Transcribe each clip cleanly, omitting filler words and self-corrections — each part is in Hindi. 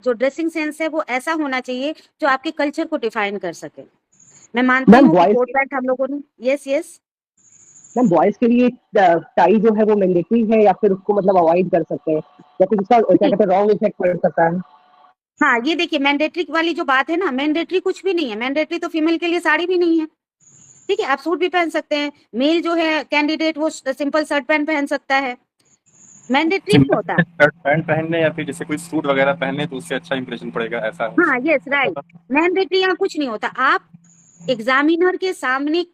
जो ड्रेसिंग सेंस है वो ऐसा होना चाहिए जो आपके कल्चर को डिफाइन कर सके। मैं मानती मैम हूँ कि बॉयज कोट पैंट हम लोगों ने, यस यस, मैम बॉयज के लिए टाई जो है वो मैंडेटरी है या फिर उसको मतलब अवॉइड कर सकते हैं, या फिर उसका क्या कहते हैं रॉन्ग इफेक्ट पड़ सकता है? हाँ ये देखिए मैंडेटरी वाली जो बात है ना, मैंडेटरी कुछ भी नहीं है। मैंडेटरी तो फीमेल के लिए साड़ी भी नहीं है, ठीक है, आप सूट भी पहन सकते हैं। मेल जो है कैंडिडेट वो सिंपल शर्ट पैंट पहन सकता है, मैंडेटरी नहीं सिंपल होता। शर्ट पैंट पहनने या फिर जैसे कोई सूट वगैरह पहने तो उससे अच्छा इंप्रेशन पड़ेगा, ऐसा है? हाँ यस राइट, मैंडेटरी यहाँ कुछ नहीं होता। आप एग्जामिनर के सामने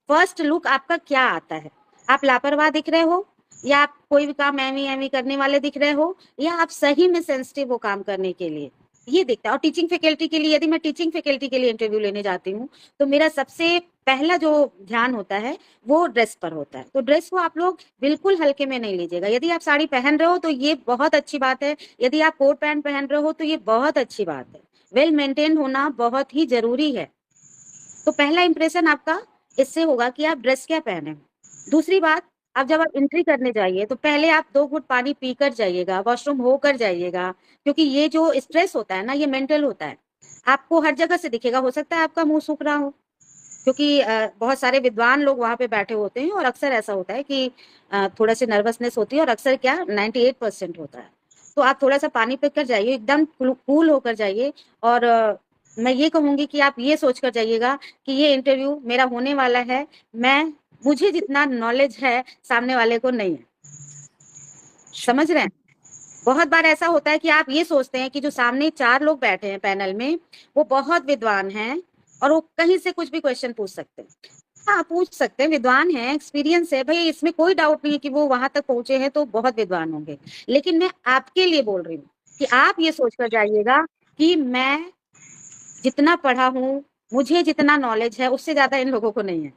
फर्स्ट लुक आपका क्या आता है, आप लापरवाह दिख रहे हो, या आप कोई भी काम एमी एमी करने वाले दिख रहे हो, या आप सही में सेंसिटिव हो काम करने के लिए, ये दिखता है। और टीचिंग फैकल्टी के लिए, यदि मैं टीचिंग फैकल्टी के लिए इंटरव्यू लेने जाती हूँ तो मेरा सबसे पहला जो ध्यान होता है वो ड्रेस पर होता है। तो ड्रेस को आप लोग बिल्कुल हल्के में नहीं लीजिएगा। यदि आप साड़ी पहन रहे हो तो ये बहुत अच्छी बात है, यदि आप कोट पैंट पहन रहे हो तो ये बहुत अच्छी बात है। वेल मेंटेन होना बहुत ही जरूरी है। तो पहला इंप्रेशन आपका इससे होगा कि आप ड्रेस क्या पहने। दूसरी बात, अब जब आप एंट्री करने जाइए तो पहले आप 2 घूंट पानी पीकर जाइएगा, वॉशरूम होकर जाइएगा, क्योंकि ये जो स्ट्रेस होता है ना ये मेंटल होता है। आपको हर जगह से दिखेगा, हो सकता है आपका मुंह सूख रहा हो, क्योंकि बहुत सारे विद्वान लोग वहां पे बैठे होते हैं और अक्सर ऐसा होता है कि थोड़ा सी नर्वसनेस होती है, और अक्सर क्या 98% होता है। तो आप थोड़ा सा पानी पीकर जाइए, एकदम कूल होकर जाइए। और मैं ये कहूंगी कि आप ये सोच कर जाइएगा कि ये इंटरव्यू मेरा होने वाला है, मुझे जितना नॉलेज है सामने वाले को नहीं है। समझ रहे हैं? बहुत बार ऐसा होता है कि आप ये सोचते हैं कि जो सामने 4 लोग बैठे हैं पैनल में वो बहुत विद्वान हैं और वो कहीं से कुछ भी क्वेश्चन पूछ सकते हैं। हाँ पूछ सकते हैं, विद्वान है, एक्सपीरियंस है भाई, इसमें कोई डाउट नहीं है कि वो वहां तक पहुंचे हैं तो बहुत विद्वान होंगे। लेकिन मैं आपके लिए बोल रही हूँ कि आप ये सोचकर जाइएगा कि मैं जितना पढ़ा हूँ, मुझे जितना नॉलेज है उससे ज्यादा इन लोगों को नहीं है।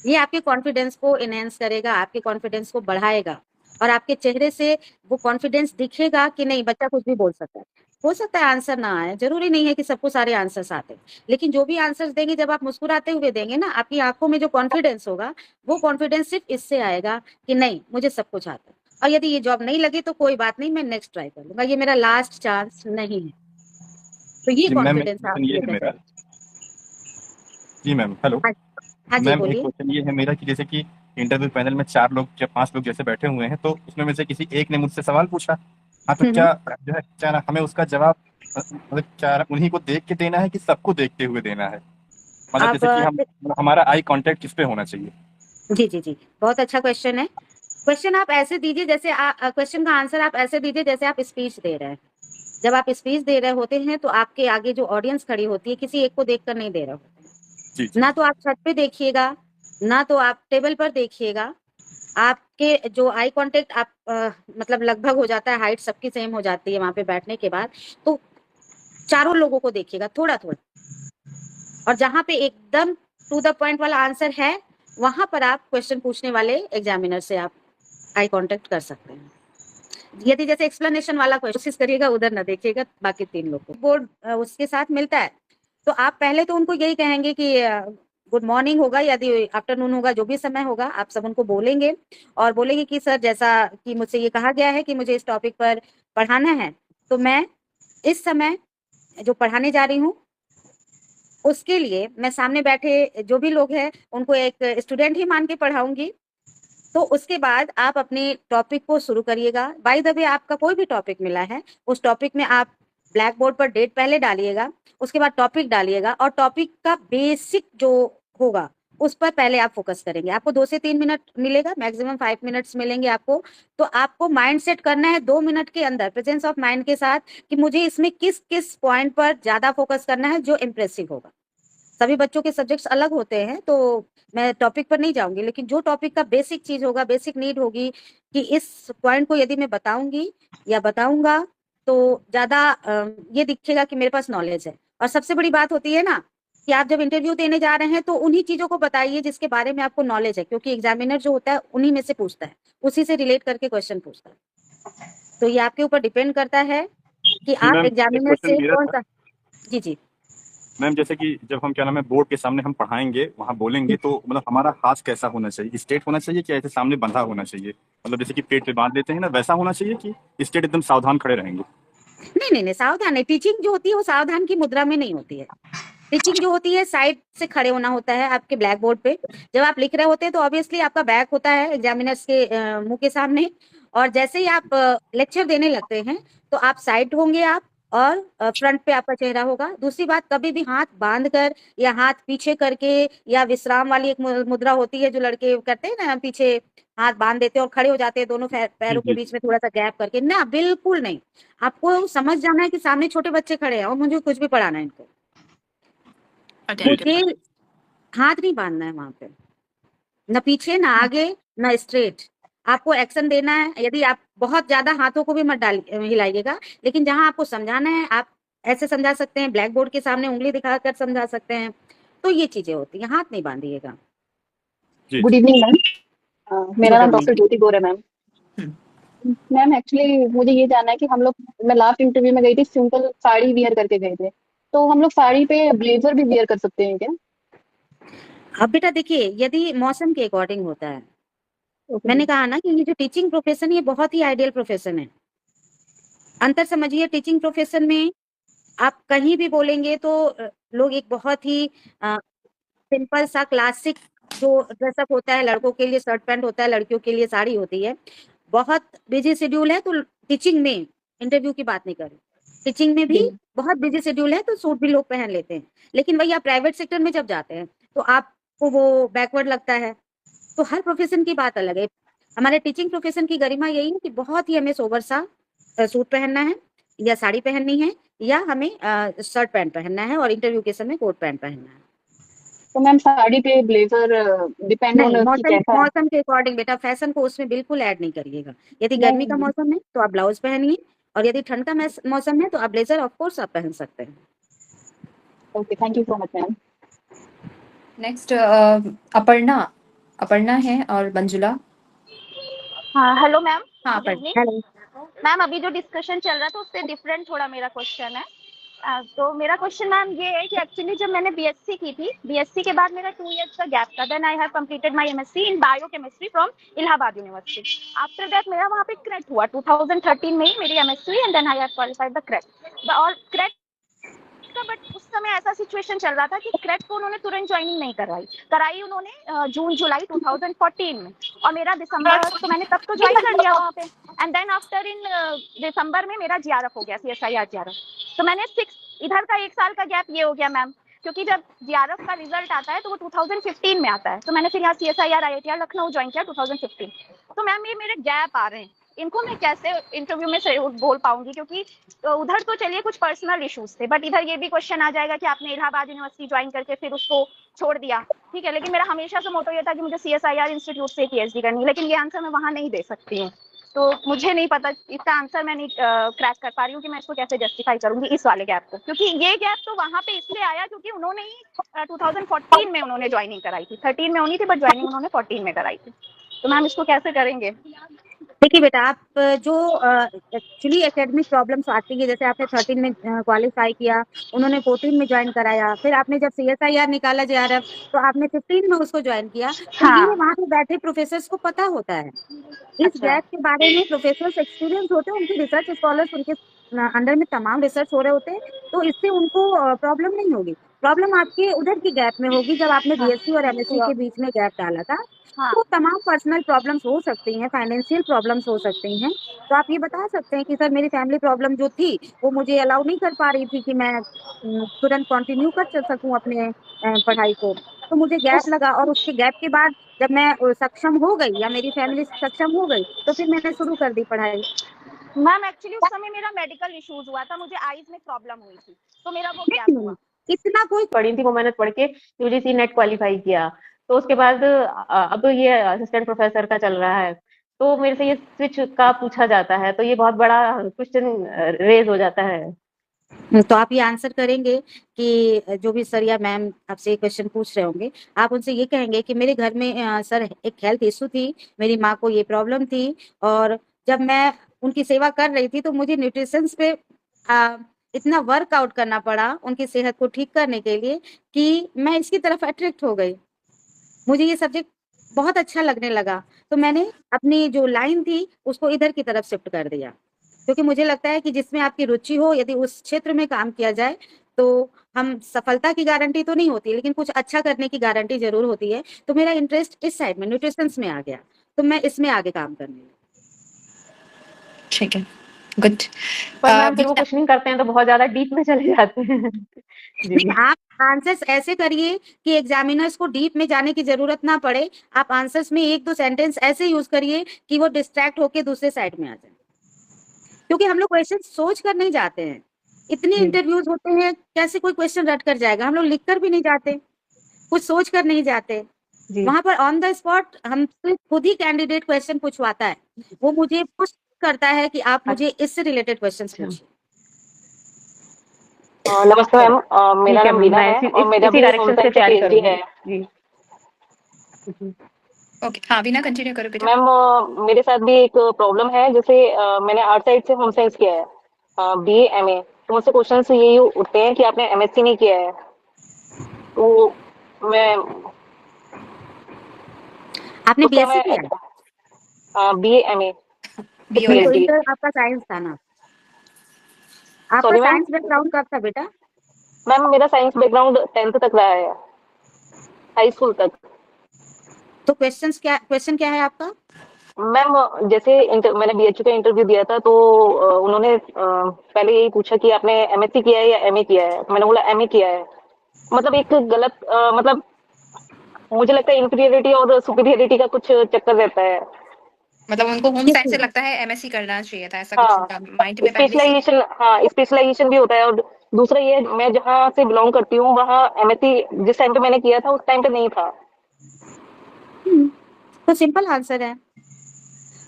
ये आपके कॉन्फिडेंस को एनहेंस करेगा, आपके कॉन्फिडेंस को बढ़ाएगा, और आपके चेहरे से वो कॉन्फिडेंस दिखेगा कि नहीं बच्चा कुछ भी बोल सकता है। हो सकता है आंसर ना आए, जरूरी नहीं है कि सबको सारे आंसर्स आते हैं, लेकिन जो भी आंसर्स देंगे जब आप मुस्कुराते हुए देंगे ना, आपकी आंखों में जो कॉन्फिडेंस होगा वो कॉन्फिडेंस सिर्फ इससे आएगा कि नहीं मुझे सब कुछ आता है। और यदि ये जॉब नहीं लगी तो कोई बात नहीं, मैं नेक्स्ट ट्राई कर लूंगा, ये मेरा लास्ट चांस नहीं है। तो ये जी मैम, एक कॉन्फिडेंस आप क्वेश्चन ये है लेकर मेरा। जाइए। जी मैम, हेलो। हाँ, हाँ जी मैम एक बोलिए। क्वेश्चन ये है मेरा कि जैसे कि इंटरव्यू पैनल में 4 लोग या 5 लोग जैसे बैठे हुए हैं, तो उसमें में से किसी एक ने मुझसे सवाल पूछा। हाँ, तो हम्म। क्या जो है क्या ना हमें उसका जवाब मतलब क्या उन्हीं को देख के देना है कि सबको देखते हुए देना है? मतलब अब जैसे कि हम हमारा आई कांटेक्ट किस पे होना चाहिए? जी जी जी, बहुत अच्छा क्वेश्चन है। क्वेश्चन आप ऐसे दीजिए जैसे क्वेश्चन का आंसर आप ऐसे दीजिए जैसे आप स्पीच दे रहे हैं। जब आप स्पीच दे रहे होते हैं तो आपके आगे जो ऑडियंस खड़ी होती है किसी एक को देखकर नहीं दे रहे होते हैं। जी जी ना जी। तो आप छत पे देखिएगा, ना तो आप टेबल पर देखिएगा। आपके जो आई कांटेक्ट आप मतलब लगभग हो जाता है, हाइट सबकी सेम हो जाती है वहां पे बैठने के बाद। तो चारों लोगों को देखिएगा थोड़ा थोड़ा, और जहां पे एकदम टू द पॉइंट वाला आंसर है वहां पर आप क्वेश्चन पूछने वाले एग्जामिनर से आप आई कांटेक्ट कर सकते हैं। यदि जैसे एक्सप्लेनेशन वाला क्वेश्चन, कोशिश करिएगा उधर ना देखिएगा, बाकी 3 लोग को बोर्ड उसके साथ मिलता है तो आप पहले तो उनको यही कहेंगे कि गुड मॉर्निंग होगा, यदि आफ्टरनून होगा, जो भी समय होगा आप सब उनको बोलेंगे, और बोलेंगे कि सर जैसा कि मुझसे ये कहा गया है कि मुझे इस टॉपिक पर पढ़ाना है, तो मैं इस समय जो पढ़ाने जा रही हूँ उसके लिए मैं सामने बैठे जो भी लोग हैं उनको एक स्टूडेंट ही मान के पढ़ाऊंगी। तो उसके बाद आप अपने टॉपिक को शुरू करिएगा। बाय द वे आपका कोई भी टॉपिक मिला है उस टॉपिक में आप ब्लैक बोर्ड पर डेट पहले डालिएगा, उसके बाद टॉपिक डालिएगा, और टॉपिक का बेसिक जो होगा उस पर पहले आप फोकस करेंगे। आपको 2 से 3 मिनट मिलेगा, मैक्सिमम 5 मिनट्स मिलेंगे आपको। तो आपको माइंड सेट करना है 2 मिनट के अंदर प्रेजेंस ऑफ माइंड के साथ कि मुझे इसमें किस किस पॉइंट पर ज्यादा फोकस करना है जो इम्प्रेसिव होगा। सभी बच्चों के सब्जेक्ट्स अलग होते हैं तो मैं टॉपिक पर नहीं जाऊंगी, लेकिन जो टॉपिक का बेसिक चीज होगा, बेसिक नीड होगी कि इस पॉइंट को यदि मैं बताऊंगी या बताऊंगा तो ज्यादा ये दिखेगा कि मेरे पास नॉलेज है। और सबसे बड़ी बात होती है ना कि आप जब इंटरव्यू देने जा रहे हैं तो उन्हीं चीजों को बताइए जिसके बारे में आपको नॉलेज है, क्योंकि एग्जामिनर जो होता है उन्हीं में से पूछता है, उसी से रिलेट करके क्वेश्चन पूछता है। तो ये आपके ऊपर डिपेंड करता है कि जी आप मैम, एक एग्जामिनर क्वेश्चन से मेरा कौन था। सा। जी जी। मैम जैसे कि जब हम क्या नाम है बोर्ड के सामने हम पढ़ाएंगे, वहां बोलेंगे, तो मतलब हमारा हाथ कैसा होना चाहिए? स्ट्रेट होना चाहिए कि ऐसे सामने बंधा होना चाहिए? मतलब जैसे कि पेट पे बांध लेते हैं ना, वैसा होना चाहिए कि स्ट्रेट एकदम सावधान खड़े रहेंगे? नहीं, सावधान है। टीचिंग जो होती है वो सावधान की मुद्रा में नहीं होती है। टीचिंग जो होती है साइड से खड़े होना होता है आपके ब्लैक बोर्ड पे। जब आप लिख रहे होते हैं तो ऑब्वियसली आपका बैक होता है एग्जामिनर्स के मुंह के सामने, और जैसे ही आप लेक्चर देने लगते हैं तो आप साइड होंगे आप, और फ्रंट पे आपका चेहरा होगा। दूसरी बात, कभी भी हाथ बांध कर या हाथ पीछे करके, या विश्राम वाली एक मुद्रा होती है जो लड़के करते हैं ना, पीछे हाथ बांध देते हैं और खड़े हो जाते हैं दोनों जी पैरों के जी बीच में थोड़ा सा गैप करके, ना बिल्कुल नहीं। आपको समझ जाना है कि सामने छोटे बच्चे खड़े हैं और मुझे कुछ भी पढ़ाना है इनको, मुझे हाथ नहीं बांधना है वहां पे, न पीछे ना आगे ना स्ट्रेट। आपको एक्शन देना है। यदि आप बहुत ज्यादा हाथों को भी मत डाल हिलाइएगा, लेकिन जहां आपको समझाना है आप ऐसे समझा सकते हैं, ब्लैक बोर्ड के सामने उंगली दिखाकर समझा सकते हैं। तो ये चीजें होती हैं, हाथ नहीं बांधिएगा। जी गुड जी इवनिंग मैम, मेरा गुड नाम इवनिंग। डॉक्टर ज्योति गौर है मैम। मैम एक्चुअली मुझे ये जानना है कि हम लोग, मैं लास्ट इंटरव्यू में गई थी, सिंपल साड़ी वियर करके गए थे, तो हम लोग साड़ी पे ब्लेजर भी वियर कर सकते हैं क्या? अब बेटा देखिए, यदि मौसम के अकॉर्डिंग होता है, ओके मैंने मैम। कहा ना कि ये जो टीचिंग प्रोफेशन है ये बहुत ही आइडियल प्रोफेशन है। अंतर समझिए, टीचिंग प्रोफेशन में आप कहीं भी बोलेंगे तो लोग एक बहुत ही सिंपल सा क्लासिक जो ड्रेसअप होता है, लड़कों के लिए शर्ट पैंट होता है, लड़कियों के लिए साड़ी होती है। बहुत बिजी शेड्यूल है तो टीचिंग में, इंटरव्यू की बात नहीं कर रही, टीचिंग में भी जी बहुत बिजी शेड्यूल है तो सूट भी लोग पहन लेते हैं। लेकिन वही आप प्राइवेट सेक्टर में जब जाते हैं तो आपको वो बैकवर्ड लगता है। तो हर प्रोफेशन की बात अलग है। हमारे टीचिंग प्रोफेशन की गरिमा यही है कि बहुत ही हमें सोबर सा सूट पहनना है, या साड़ी पहननी है, या हमें शर्ट पैंट पहनना है, और इंटरव्यू के समय कोट पैंट पहनना है। तो मैम साड़ी पे ब्लेजर डिपेंड नहीं, ऑन कि मौसम कैसा है। मौसम के अकॉर्डिंग बेटा, फैशन को उसमें बिल्कुल ऐड नहीं करिएगा। यदि गर्मी का नहीं। मौसम है तो आप ब्लाउज पहनिए, और यदि ठंड का मौसम है तो आप ब्लेजर ऑफ कोर्स आप पहन सकते हैं। Okay, thank you so much ma'am. Next Aparna, Aparna है और मंजुला। हाँ हेलो मैम। हाँ good Aparna. Evening hello. Ma'am. अभी जो डिस्कशन चल रहा था उससे डिफरेंट थोड़ा मेरा क्वेश्चन है। तो मेरा क्वेश्चन मैम ये है कि एक्चुअली जब मैंने बीएससी की थी, बीएससी के बाद मेरा 2 इयर्स का गैप था। Then I have completed my MSc in biochemistry from Allahabad university. After that मेरा वहाँ पे क्रेट हुआ 2013 में ही मेरी एमएससी हुई, and then I have qualified the CRET. और क्रेट का, बट उस समय ऐसा सिचुएशन चल रहा था कि क्रेट को उन्होंने तुरंत ज्वाइनिंग नहीं कराई उन्होंने जून जुलाई 2014 में, और मेरा दिसंबर, तो मैंने तब तो ज्वाइन कर लिया वहाँ पे। एंड देन आफ्टर इन दिसंबर में मेरा जीआरएफ हो गया, CSIR जीआरएफ। तो मैंने 6 इधर का 1 साल का गैप ये हो गया मैम, क्योंकि जब जीआरएफ का रिजल्ट आता है तो वो 2015 में आता है। तो मैंने फिर यहाँ CSIR IITR लखनऊ ज्वाइन किया 2015। तो मैम ये मेरे गैप आ रहे हैं, इनको मैं कैसे इंटरव्यू में से बोल पाऊंगी, क्योंकि उधर तो चलिए कुछ पर्सनल इश्यूज थे, बट इधर ये भी क्वेश्चन आ जाएगा कि आपने इलाहाबाद यूनिवर्सिटी ज्वाइन करके फिर उसको छोड़ दिया। ठीक है, लेकिन मेरा हमेशा से मोटो ये था कि मुझे CSIR इंस्टीट्यूट से PhD करनी है, लेकिन ये आंसर मैं वहां नहीं दे सकती हूँ। तो मुझे नहीं पता, इसका आंसर मैं नहीं क्रैक कर पा रही हूँ कि मैं इसको कैसे जस्टिफाई करूंगी इस वाले गैप को, क्योंकि ये गैप तो वहां पे इसलिए आया क्योंकि उन्होंने ही 2014 में उन्होंने ज्वाइनिंग कराई थी। 13 में होनी थी बट ज्वाइनिंग उन्होंने 14 में कराई थी। तो मैम इसको कैसे करेंगे? देखिए बेटा, आप जो एक्चुअली एकेडमिक प्रॉब्लम्स आती है, जैसे आपने 13 में क्वालिफाई किया, उन्होंने 14 में ज्वाइन कराया, फिर आपने जब CSIR निकाला JRF तो आपने 15 में उसको ज्वाइन किया, तो ये हाँ। वहाँ पे बैठे प्रोफेसर्स को पता होता है। इस अच्छा। गैप के बारे में प्रोफेसर्स एक्सपीरियंस होते हैं, उनके रिसर्च स्कॉलर्स उनके अंडर में तमाम रिसर्च हो रहे होते हैं, तो इससे उनको प्रॉब्लम नहीं होगी। प्रॉब्लम आपके उधर की गैप में होगी जब आपने हाँ। BSc और MSc के बीच में गैप डाला था। हाँ। तो तमाम पर्सनल प्रॉब्लम्स हो सकती हैं, फाइनेंशियल प्रॉब्लम्स हो सकती हैं। तो आप ये बता सकते हैं कि सर मेरी फैमिली प्रॉब्लम जो थी वो मुझे अलाउ नहीं कर पा रही थी कि मैं तुरंत कंटिन्यू कर सकूं अपने पढ़ाई को, तो मुझे गैप उस लगा, और उसके गैप के बाद जब मैं सक्षम हो गई या मेरी फैमिली सक्षम हो गई तो फिर मैंने शुरू कर दी पढ़ाई। मैम एक्चुअली उस समय मेरा मेडिकल इश्यूज हुआ था, मुझे आईज में प्रॉब्लम हुई थी, तो मेरा वो गैप नहीं, हुआ। इतना कोई पढ़ी थी वो मेहनत पढ़ के यूजीसी नेट क्वालिफाई किया। तो उसके बाद अब ये असिस्टेंट प्रोफेसर का चल रहा है, तो मेरे से ये स्विच का पूछा जाता है, तो ये बहुत बड़ा क्वेश्चन रेज हो जाता है। तो आप ये आंसर करेंगे कि जो भी सर या मैम आपसे क्वेश्चन पूछ रहे होंगे, आप उनसे ये कहेंगे कि मेरे घर में सर एक हेल्थ इशू थी, मेरी माँ को ये प्रॉब्लम थी, और जब मैं उनकी सेवा कर रही थी तो मुझे न्यूट्रिशन पे इतना वर्कआउट करना पड़ा उनकी सेहत को ठीक करने के लिए कि मैं इसकी तरफ अट्रैक्ट हो गई। मुझे ये सब्जेक्ट बहुत अच्छा लगने लगा, तो मैंने अपनी जो लाइन थी उसको इधर की तरफ शिफ्ट कर दिया। क्योंकि मुझे लगता है कि जिसमें आपकी रुचि हो, यदि उस क्षेत्र में काम किया जाए तो हम सफलता की गारंटी तो नहीं होती, लेकिन कुछ अच्छा करने की गारंटी जरूर होती है। तो मेरा इंटरेस्ट इस साइड में न्यूट्रिशन में आ गया, तो मैं इसमें आगे काम करने लगी। ठीक है, गुड। पर मैम फिर वो क्वेश्चनिंग करते हैं तो बहुत ज्यादा डीप में चले जाते हैं। जी नहीं, आप आंसर्स ऐसे करिए कि एग्जामिनर्स को डीप में जाने की जरूरत ना पड़े। आप आंसर्स में 1-2 सेंटेंस ऐसे यूज करिए कि वो डिस्ट्रैक्ट होके दूसरे साइड में आ जाए, क्योंकि हम लोग क्वेश्चन सोच कर नहीं जाते हैं। इतने जी। इंटरव्यूज होते हैं, कैसे कोई क्वेश्चन रट कर जाएगा? हम लोग लिख कर भी नहीं जाते, कुछ सोच कर नहीं जाते। जी वहां पर ऑन द स्पॉट हमसे खुद ही कैंडिडेट क्वेश्चन पूछवाता है, वो मुझे पुश करता है कि आप मुझे इससे रिलेटेड क्वेश्चंस अच्छा। पूछिए। नमस्ते मैम, मेरा ठीक है नाम मैम, वीना मैं है और मेरा इसी भी डायरेक्शन होम से साइंस से तैयारी पीएचडी करूंगी। है। जी ओके, हाँ वीना कंटिन्यू करो बेटा। मैम मेरे साथ भी एक प्रॉब्लम है, जैसे मैंने आर्ट साइड से होम साइंस किया है, बीए एमए। तो मुझसे क्वेश्चन यही उठते हैं कि आपने एमएससी नहीं किया है, तो मैं आपने तो क्या बीएससी किया है? मैं बीए एमए बी नहीं, तो पीएचडी। इंटर आपका साइंस था ना? आपका सॉरी मैम, साइंस बैकग्राउंड कब था बेटा? मैम मेरा साइंस बैकग्राउंड 10th तक रहा है, हाई स्कूल तक। तो क्वेश्चन क्या है आपका? मैम जैसे मैंने बीएचयू का इंटरव्यू दिया था, तो उन्होंने पहले यही पूछा कि आपने एमएससी किया है या एमए किया है। तो मैंने बोला एमए किया है। मतलब एक गलत मतलब मुझे लगता है इंफीरियरिटी और सुपीरियरिटी का कुछ चक्कर रहता है। मतलब उनको होम किस साइंस से चीज? लगता है एमएससी करना चाहिए था, ऐसा कुछ हाँ, उनका माइंड में पहले से। स्पेशलाइजेशन, हाँ स्पेशलाइजेशन भी होता है। और दूसरा ये, मैं जहाँ से बिलोंग करती हूँ वहाँ एमएससी जिस टाइम पे मैंने किया था उस टाइम पे नहीं था। तो सिंपल आंसर है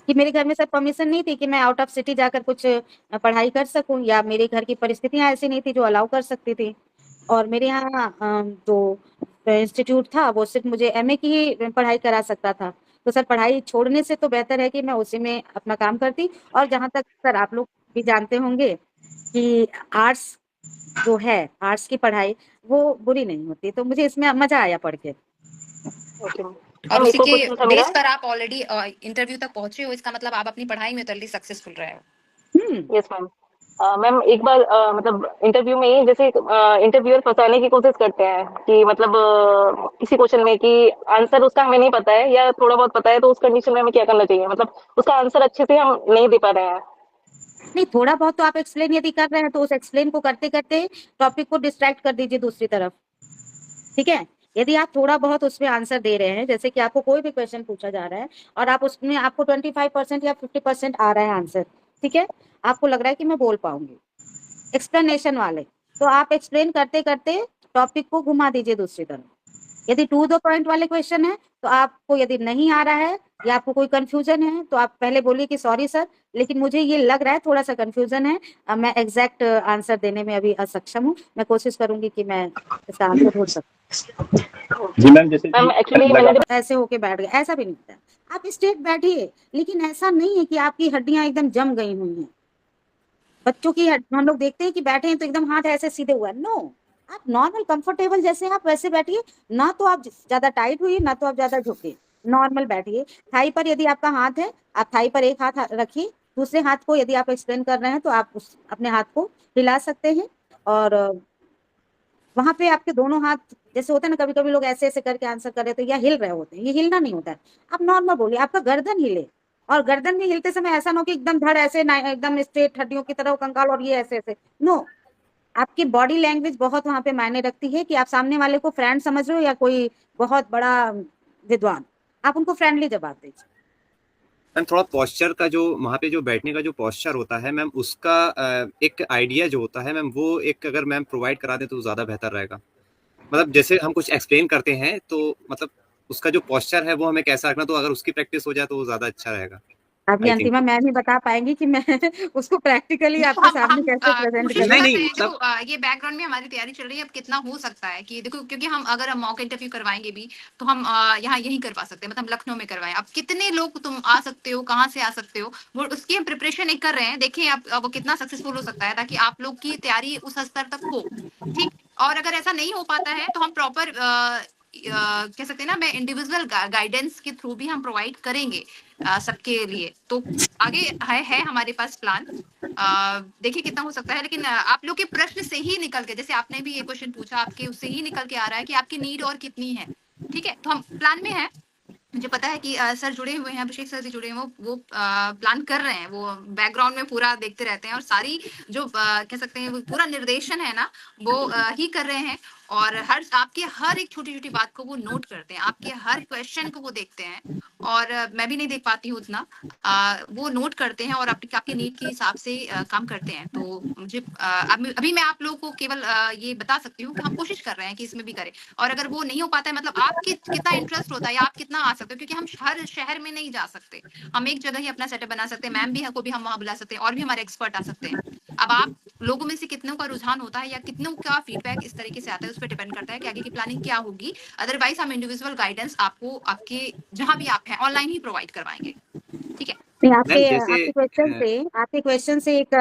कि मेरे घर में सब परमिशन नहीं थी कि मैं आउट ऑफ सिटी जाकर कुछ पढ़ाई कर सकूं, या मेरे घर की परिस्थितियां ऐसी नहीं थी जो अलाउ कर सकती थी। और मेरे यहाँ जो इंस्टीट्यूट था वो सिर्फ मुझे एमए की ही पढ़ाई करा सकता था। तो सर, पढ़ाई छोड़ने से तो बेहतर है कि मैं उसी में अपना काम करती। और जहां तक सर आप लोग भी जानते होंगे कि आर्ट्स जो है, आर्ट्स की पढ़ाई वो बुरी नहीं होती, तो मुझे इसमें मजा आया पढ़ के। ओके और मैम, उसी एक और के क्वेश्चन था मेरा। बेस पर आप ऑलरेडी इंटरव्यू तक पहुंचे हो, इसका मतलब आप अपनी पढ़ाई में टोटली सक्सेसफुल रहे हो। Yes ma'am. मैम एक बार मतलब इंटरव्यू में ही जैसे इंटरव्यूअर फंसाने की कोशिश करते हैं कि मतलब किसी क्वेश्चन में कि आंसर उसका हमें नहीं पता है या थोड़ा बहुत पता है, तो उस कंडीशन में हमें क्या करना चाहिए? मतलब उसका आंसर अच्छे से हम नहीं दे पा रहे हैं। नहीं, थोड़ा बहुत तो आप एक्सप्लेन यदि कर रहे हैं तो उस एक्सप्लेन को करते करते टॉपिक को डिस्ट्रैक्ट कर दीजिए दूसरी तरफ। ठीक है? यदि आप थोड़ा बहुत उसमें आंसर दे रहे हैं, जैसे कि आपको कोई भी क्वेश्चन पूछा जा रहा है और आप उसमें आपको 25% या 50% आ रहा है आंसर, ठीक है, आपको लग रहा है कि मैं बोल पाऊंगी एक्सप्लेनेशन वाले, तो आप एक्सप्लेन करते करते टॉपिक को घुमा दीजिए दूसरी तरफ। यदि 2-2 पॉइंट वाले क्वेश्चन है तो आपको यदि नहीं आ रहा है या आपको कोई कंफ्यूजन है तो आप पहले बोलिए कि सॉरी सर, लेकिन मुझे ये लग रहा है थोड़ा सा कंफ्यूजन है, मैं एग्जैक्ट आंसर देने में अभी असक्षम हूँ, मैं कोशिश करूंगी कि मैं इसका आंसर ढूंढ सकूं। जी मैम, जैसे मैम कि एक्चुअली मैंने जब ऐसे होके बैठ गए, ऐसा भी नहीं होता है। आप स्ट्रेट बैठिए, लेकिन ऐसा नहीं है कि आपकी हड्डियां एकदम जम गई हुई हैं। बच्चों की हम लोग देखते हैं कि बैठे हैं तो एकदम हाथ ऐसे सीधे हुआ है, नो, आप नॉर्मल कंफर्टेबल जैसे आप वैसे बैठिए, ना तो आप ज्यादा टाइट हुई, ना तो आप ज्यादा झुके, नॉर्मल बैठिए। थाई पर यदि आपका हाथ है, आप थाई पर एक हाथ रखिए, दूसरे हाथ को यदि आप एक्सप्लेन कर रहे हैं तो आप अपने हाथ को हिला सकते हैं। और वहां पे आपके दोनों हाथ, जैसे होता है ना, कभी कभी लोग ऐसे ऐसे करके आंसर कर रहे थे या हिल रहे होते हैं, ये हिलना नहीं होता है। आप नॉर्मल बोलिए, आपका गर्दन हिले, और गर्दन भी हिलते समय ऐसा ना हो कि एकदम धड़ ऐसे एकदम स्ट्रेट हड्डियों की तरह कंकाल और ये ऐसे ऐसे, नो। आपकी बॉडी लैंग्वेज बहुत वहां पे मायने रखती है कि आप सामने वाले को फ्रेंड समझ रहे हो या कोई बहुत बड़ा विद्वान, आप उनको फ्रेंडली जवाब दीजिए। मैम थोड़ा पॉस्चर का जो वहाँ पे जो बैठने का जो पॉस्चर होता है मैम, उसका एक आइडिया जो होता है मैम, वो एक अगर मैम प्रोवाइड करा दे तो ज़्यादा बेहतर रहेगा। मतलब जैसे हम कुछ एक्सप्लेन करते हैं तो मतलब उसका जो पॉस्चर है वो हमें कैसा रखना, तो अगर उसकी प्रैक्टिस हो जाए तो वो ज़्यादा अच्छा रहेगा। अभी आई थिंक अंतिमा मैम ही बता पाएंगी कि मैं उसको प्रैक्टिकली आपके सामने कैसे प्रेजेंट कोशिश नहीं करूं। कर नहीं रहे हैं, मतलब देखो ये बैकग्राउंड में हमारी तैयारी चल रही है, अब कितना हो सकता है कि देखो, क्योंकि हम अगर हम मॉक इंटरव्यू करवाएंगे भी तो हम यहाँ यही करवा सकते हैं, मतलब लखनऊ में करवाएं। अब कितने लोग तुम आ सकते हो, कहाँ से आ सकते हो, वो उसकी हम प्रिपरेशन एक कर रहे हैं, देखें आप वो कितना सक्सेसफुल हो सकता है, ताकि आप लोग की तैयारी उस स्तर तक हो। ठीक, और अगर ऐसा नहीं हो पाता है तो हम प्रॉपर कह सकते हैं ना, मैं इंडिविजुअल गाइडेंस के थ्रू भी हम प्रोवाइड करेंगे सबके लिए। तो आगे है हमारे पास प्लान, देखिए कितना हो सकता है। लेकिन आप लोग के प्रश्न से ही निकल के, जैसे आपने भी ये क्वेश्चन पूछा, आपके उससे ही निकल के आ रहा है कि आपकी नीड और कितनी है। ठीक है, तो हम प्लान में है। मुझे पता है कि सर जुड़े हुए हैं, अभिषेक सर जी जुड़े हैं, वो प्लान कर रहे हैं, वो बैकग्राउंड में पूरा देखते रहते हैं, और सारी जो कह सकते हैं वो पूरा निर्देशन है ना, वो ही कर रहे हैं। और आपके हर एक छोटी छोटी बात को वो नोट करते हैं, आपके हर क्वेश्चन को वो देखते हैं। और मैं भी नहीं देख पाती हूँ उतना, वो नोट करते हैं और आपकी नीड के हिसाब से काम करते हैं। तो मुझे अभी मैं आप लोगों को केवल ये बता सकती हूँ कि हम कोशिश कर रहे हैं कि इसमें भी करें। और अगर वो नहीं हो पाता है, मतलब आपके कितना इंटरेस्ट होता है या आप कितना आ सकते हो, क्योंकि हम हर शहर में नहीं जा सकते, हम एक जगह ही अपना सेटअप बना सकते हैं। मैम भी को भी हम वहाँ बुला सकते हैं और भी हमारे एक्सपर्ट आ सकते हैं। अब आप लोगों में से कितनों का रुझान होता है या कितनों का फीडबैक इस तरीके से आता है, उस पर डिपेंड करता है कि आगे की प्लानिंग क्या होगी। अदरवाइज हम इंडिविजुअल गाइडेंस आपको आपके जहां भी आप हैं ऑनलाइन ही प्रोवाइड करवाएंगे। ठीक है, नहीं, मैम आपके जैसे क्वेश्चन से एक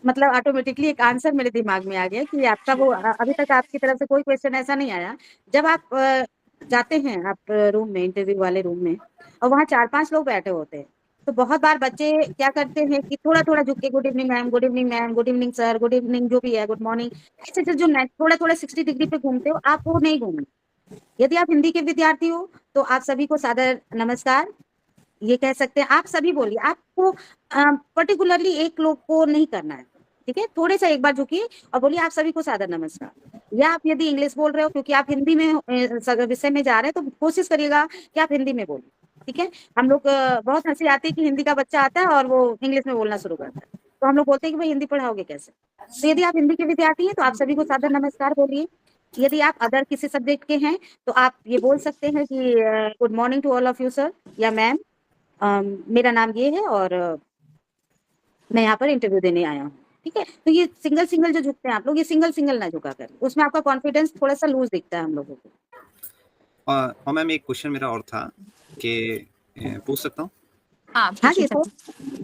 मतलब ऑटोमेटिकली एक आंसर मेरे दिमाग में आ गया कि आपका वो अभी तक आपकी तरफ से कोई क्वेश्चन ऐसा नहीं आया। जब आप जाते हैं आप रूम में, इंटरव्यू वाले रूम में, और वहाँ 4-5 लोग बैठे होते हैं, तो बहुत बार बच्चे क्या करते हैं कि थोड़ा थोड़ा झुक के good evening ma'am, good evening ma'am, good evening sir, good evening जो भी है, गुड मॉर्निंग, ऐसे ऐसे जो थोड़ा थोड़ा 60 डिग्री पे घूमते हो, आप वो नहीं घूमना। यदि आप हिंदी के विद्यार्थी हो तो आप सभी को सादर नमस्कार ये कह सकते हैं। आप सभी बोलिए, आपको पर्टिकुलरली एक लोग को नहीं करना है, ठीक है। थोड़े सा एक बार झुकिए और बोलिए आप सभी को सादर नमस्कार। या आप यदि इंग्लिश बोल रहे हो, क्योंकि आप हिंदी में विषय में जा रहे हैं, तो कोशिश करिएगा कि आप हिंदी में बोलिए, ठीक है। हम लोग बहुत हंसी आती है कि हिंदी का बच्चा आता है और वो इंग्लिश में बोलना शुरू करता है, तो हम लोग बोलते हैं कि भाई हिंदी पढ़ाओगे कैसे। तो यदि आप हिंदी के विद्यार्थी हैं तो आप सभी को सादर नमस्कार बोलिए। यदि आप अदर किसी सब्जेक्ट के हैं तो आप ये बोल सकते हैं कि good morning to all of you sir या मैम, मेरा नाम ये है और मैं यहाँ पर इंटरव्यू देने आया हूँ, ठीक है। तो ये सिंगल जो झुकते हैं आप लोग, ये सिंगल ना झुका कर, उसमें आपका कॉन्फिडेंस थोड़ा सा लूज दिखता है हम लोगों को। और मैम एक क्वेश्चन मेरा और था कि पूछ सकता हूँ? हाँ जी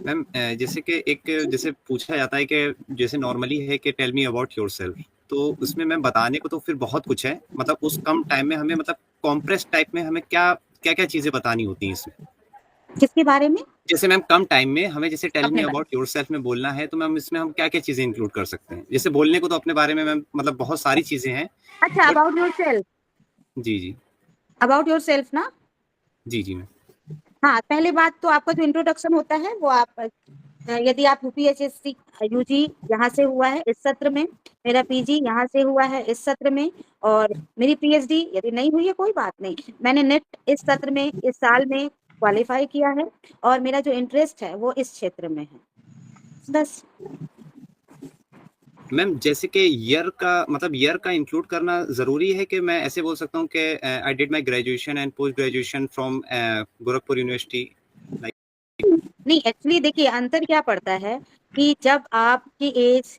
मैम जैसे कि जैसे पूछा जाता है कि जैसे नॉर्मली है कि टेल मी अबाउट योरसेल्फ, तो उसमें मैम बताने को तो फिर बहुत कुछ है, मतलब उस कम टाइम में हमें मतलब कॉम्प्रेस टाइप में हमें क्या चीजें बतानी होती हैं इसमें? किसके बारे में? जैसे मैम कम टाइम में हमें जैसे टेल मी अबाउट योरसेल्फ में बोलना है, तो मैम इसमें हम क्या चीजें इंक्लूड कर सकते हैं? जैसे बोलने को तो अपने बारे में मैम मतलब बहुत सारी चीजें हैं। अच्छा, अबाउट योरसेल्फ। जी अबाउट योरसेल्फ ना? जी मैम। हाँ, पहले बात तो आपका जो इंट्रोडक्शन होता है वो आप यदि आप यूपीएचएससी यूजी यहाँ से हुआ है इस सत्र में, मेरा पीजी यहाँ से हुआ है इस सत्र में, और मेरी पीएचडी यदि नहीं हुई है कोई बात नहीं, मैंने नेट इस सत्र में इस साल में क्वालिफाई किया है और मेरा जो इंटरेस्ट है वो इस क्षेत्र में है, बस। मैम जैसे कि ईयर का इंक्लूड करना जरूरी है कि मैं ऐसे बोल सकता हूँ कि I did my graduation and post graduation from Gorakhpur university? नहीं, एक्चुअली देखिए अंतर क्या पड़ता है कि जब आपकी एज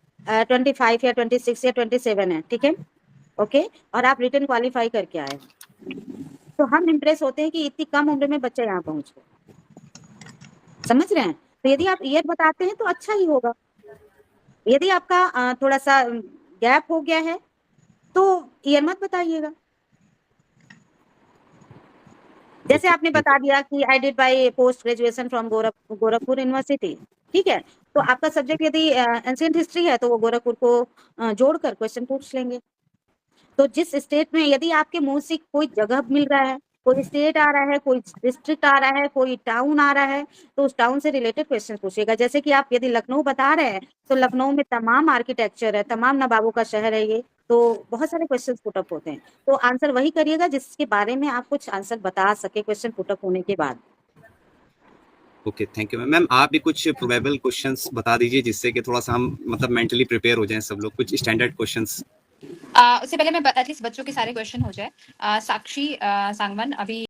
25 या 26 या 27 है, ठीक है, ओके, और आप रिटन क्वालिफाई करके आए, तो हम इम्प्रेस होते हैं कि इतनी कम उम्र में बच्चा यहाँ पहुंच गया, समझ रहे हैं। तो यदि आप ईयर बताते हैं तो अच्छा ही होगा। यदि आपका थोड़ा सा गैप हो गया है तो ईयर मत बताइएगा। जैसे आपने बता दिया कि I did by post graduation from Gorakhpur university, ठीक है, तो आपका सब्जेक्ट यदि एंशिएंट हिस्ट्री है तो वो गोरखपुर को जोड़कर क्वेश्चन पूछ लेंगे। तो जिस स्टेट में यदि आपके मुंह से कोई जगह मिल रहा है, कोई स्टेट आ रहा है, कोई डिस्ट्रिक्ट आ रहा है, कोई टाउन आ रहा है, तो उस टाउन से रिलेटेड क्वेश्चन पूछिएगा। जैसे कि आप यदि लखनऊ बता रहे हैं तो लखनऊ में तमाम आर्किटेक्चर है, तमाम नवाबों का शहर है ये, तो बहुत सारे क्वेश्चन पुटअप होते हैं, तो आंसर वही करिएगा जिसके बारे में आप कुछ आंसर बता सके क्वेश्चन पुटअप होने के बाद। Okay, thank you ma'am. आप भी कुछ प्रोबेबल क्वेश्चंस बता दीजिए जिससे कि थोड़ा सा हम मतलब मेंटली प्रिपेयर हो जाएं सब लोग, कुछ स्टैंडर्ड क्वेश्चंस। उससे पहले मैं एटलीस्ट बच्चों के सारे क्वेश्चन हो जाए। साक्षी सांगवान, अभी